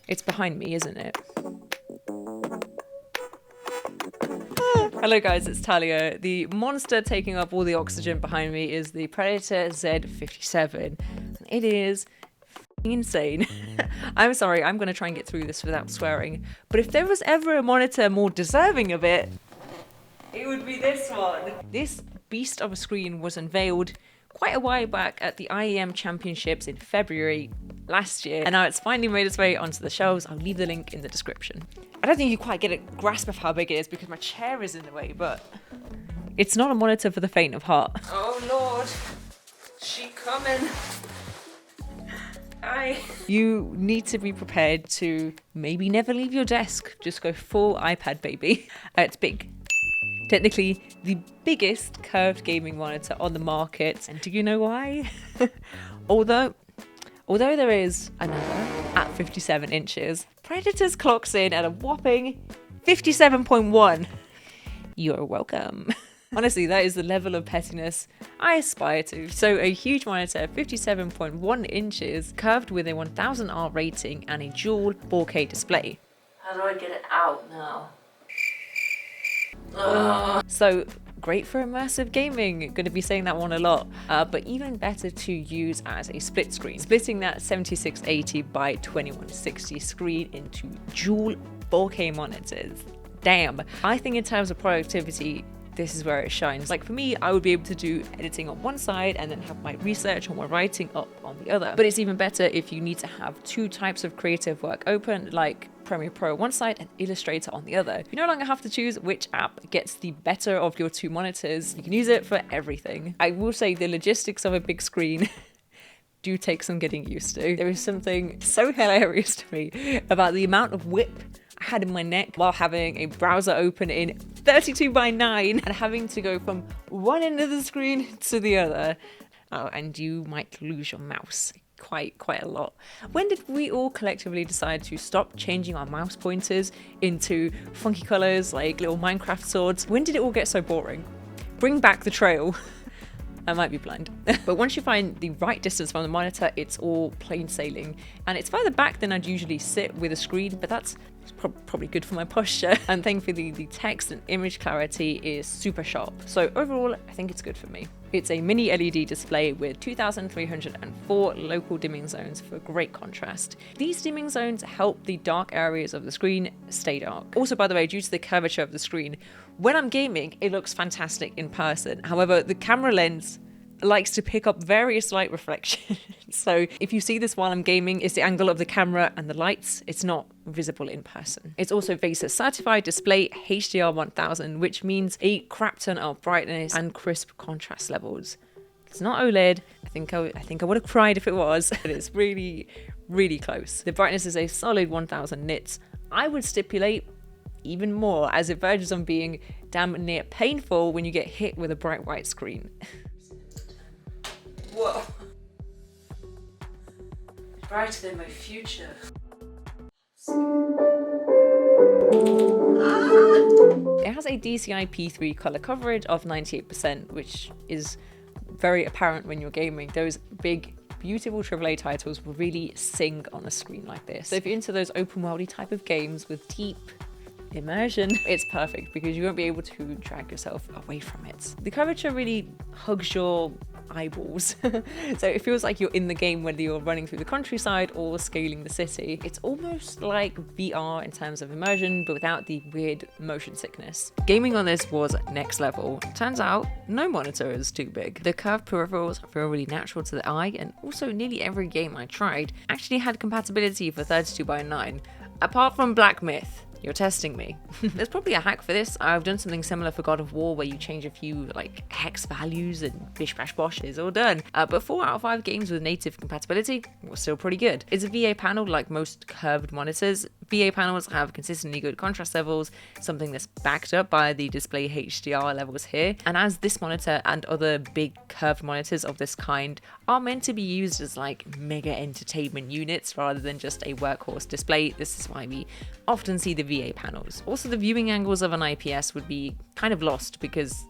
It's behind me, isn't it? Hello guys, it's Talia. The monster taking up all the oxygen behind me is the Predator Z57. It is insane. I'm sorry, I'm going to try and get through this without swearing. But if there was ever a monitor more deserving of it, it would be this one. This beast of a screen was unveiled quite a while back at the IEM Championships in February last year, and now it's finally made its way onto the shelves. I'll leave the link in the description. I don't think you quite get a grasp of how big it is because my chair is in the way, but it's not a monitor for the faint of heart. Oh lord, she coming. You need to be prepared to maybe never leave your desk. Just go full iPad baby. It's big. Technically the biggest curved gaming monitor on the market. And do you know why? Although there is another at 57 inches, Predator's clocks in at a whopping 57.1. You're welcome. Honestly, that is the level of pettiness I aspire to. So a huge monitor, 57.1 inches, curved with a 1000R rating and a dual 4K display. How do I get it out now? So great for immersive gaming, going to be saying that one a lot, but even better to use as a split screen, splitting that 7680 by 2160 screen into dual 4K monitors. Damn. I think in terms of productivity, this is where it shines. Like for me, I would be able to do editing on one side and then have my research or my writing up on the other. But it's even better if you need to have two types of creative work open, like Premiere Pro on one side and Illustrator on the other. You no longer have to choose which app gets the better of your two monitors. You can use it for everything. I will say the logistics of a big screen do take some getting used to. There is something so hilarious to me about the amount of whip I had in my neck while having a browser open in 32:9 and having to go from one end of the screen to the other. Oh, and you might lose your mouse quite a lot. When did we all collectively decide to stop changing our mouse pointers into funky colors like little Minecraft swords? When did it all get so boring? Bring back the trail. I might be blind. But once you find the right distance from the monitor, it's all plain sailing. And it's further back than I'd usually sit with a screen, but that's probably good for my posture. And thankfully, the text and image clarity is super sharp. So overall, I think it's good for me. It's a mini LED display with 2304 local dimming zones for great contrast. These dimming zones help the dark areas of the screen stay dark. Also, by the way, due to the curvature of the screen, when I'm gaming, it looks fantastic in person. However, the camera lens likes to pick up various light reflections. So if you see this while I'm gaming, it's the angle of the camera and the lights. It's not visible in person. It's also Acer certified display HDR 1000, which means a crap ton of brightness and crisp contrast levels. It's not OLED. I think I would have cried if it was, but it's really, really close. The brightness is a solid 1000 nits. I would stipulate even more, as it verges on being damn near painful when you get hit with a bright white screen. Whoa. Brighter than my future. It has a DCI P3 color coverage of 98%, which is very apparent when you're gaming. Those big, beautiful AAA titles will really sing on a screen like this. So if you're into those open worldy type of games with deep immersion, it's perfect because you won't be able to drag yourself away from it. The curvature really hugs your eyeballs. So it feels like you're in the game whether you're running through the countryside or scaling the city. It's almost like VR in terms of immersion, but without the weird motion sickness. Gaming on this was next level. Turns out no monitor is too big. The curved peripherals feel really natural to the eye, and also nearly every game I tried actually had compatibility for 32:9, apart from Black Myth. You're testing me. There's probably a hack for this. I've done something similar for God of War where you change a few like hex values and bish bash bosh is all done. But 4 out of 5 games with native compatibility was still pretty good. It's a VA panel like most curved monitors. VA panels have consistently good contrast levels, something that's backed up by the display HDR levels here. And as this monitor and other big curved monitors of this kind are meant to be used as like mega entertainment units rather than just a workhorse display, this is why we often see the VA panels. Also, the viewing angles of an IPS would be kind of lost because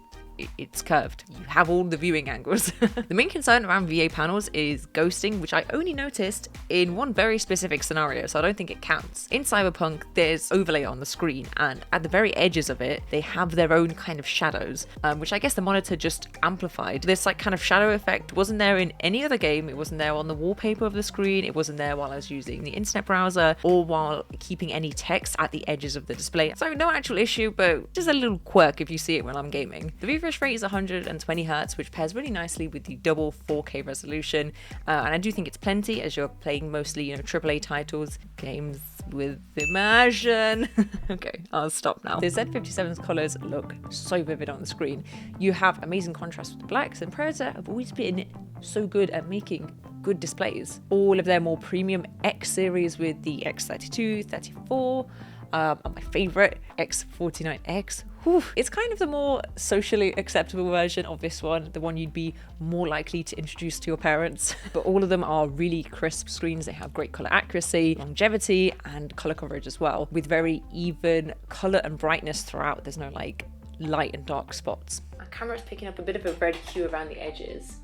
it's curved. You have all the viewing angles. The main concern around VA panels is ghosting, which I only noticed in one very specific scenario, so I don't think it counts. In Cyberpunk, there's overlay on the screen, and at the very edges of it, they have their own kind of shadows, which I guess the monitor just amplified. This like kind of shadow effect wasn't there in any other game. It wasn't there on the wallpaper of the screen. It wasn't there while I was using the internet browser or while keeping any text at the edges of the display. So no actual issue, but just a little quirk if you see it when I'm gaming. The refresh rate is 120 Hz, which pairs really nicely with the double 4K resolution, and I do think it's plenty as you're playing mostly, AAA titles, games with immersion. Okay, I'll stop now. The Z57's colors look so vivid on the screen. You have amazing contrast with the blacks, and Predator have always been so good at making good displays. All of their more premium X series with the X32, 34, my favorite X49X. Whew. It's kind of the more socially acceptable version of this one, the one you'd be more likely to introduce to your parents. But all of them are really crisp screens. They have great color accuracy, longevity, and color coverage as well, with very even color and brightness throughout. There's no like light and dark spots. My camera's picking up a bit of a red hue around the edges,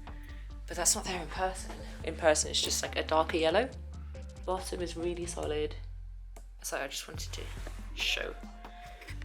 but that's not there in person. In person, it's just like a darker yellow. Bottom is really solid. So I just wanted to show.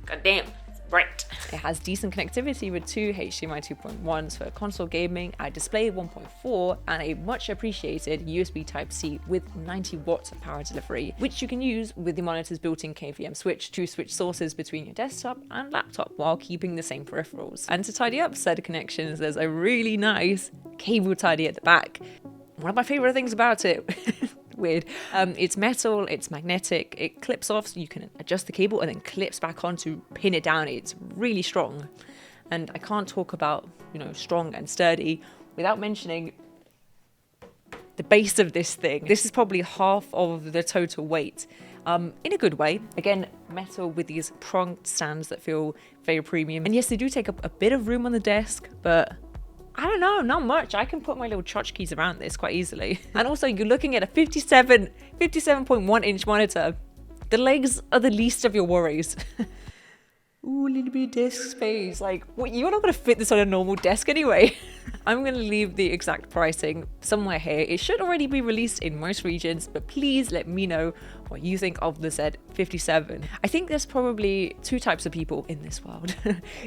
God damn, it's bright. It has decent connectivity with two HDMI 2.1s for console gaming, a display 1.4, and a much appreciated USB Type-C with 90 watts of power delivery, which you can use with the monitor's built-in KVM switch to switch sources between your desktop and laptop while keeping the same peripherals. And to tidy up said connections, there's a really nice cable tidy at the back. One of my favorite things about it. Weird. It's metal, it's magnetic, it clips off so you can adjust the cable and then clips back on to pin it down. It's really strong. And I can't talk about, strong and sturdy without mentioning the base of this thing. This is probably half of the total weight. In a good way. Again, metal with these pronged stands that feel very premium. And yes, they do take up a bit of room on the desk, but I don't know, not much. I can put my little tchotchkes around this quite easily. And also, you're looking at a 57.1 inch monitor. The legs are the least of your worries. Ooh, a little bit of desk space. Like, what, you're not going to fit this on a normal desk anyway. I'm going to leave the exact pricing somewhere here. It should already be released in most regions, but please let me know what you think of the Z57. I think there's probably two types of people in this world.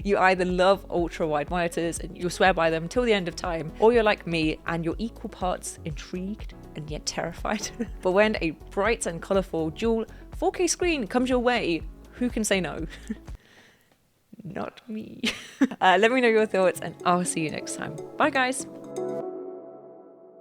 You either love ultra-wide monitors and you'll swear by them till the end of time, or you're like me and you're equal parts intrigued and yet terrified. But when a bright and colourful dual 4K screen comes your way, who can say no? Not me. Let me know your thoughts and I'll see you next time. Bye guys.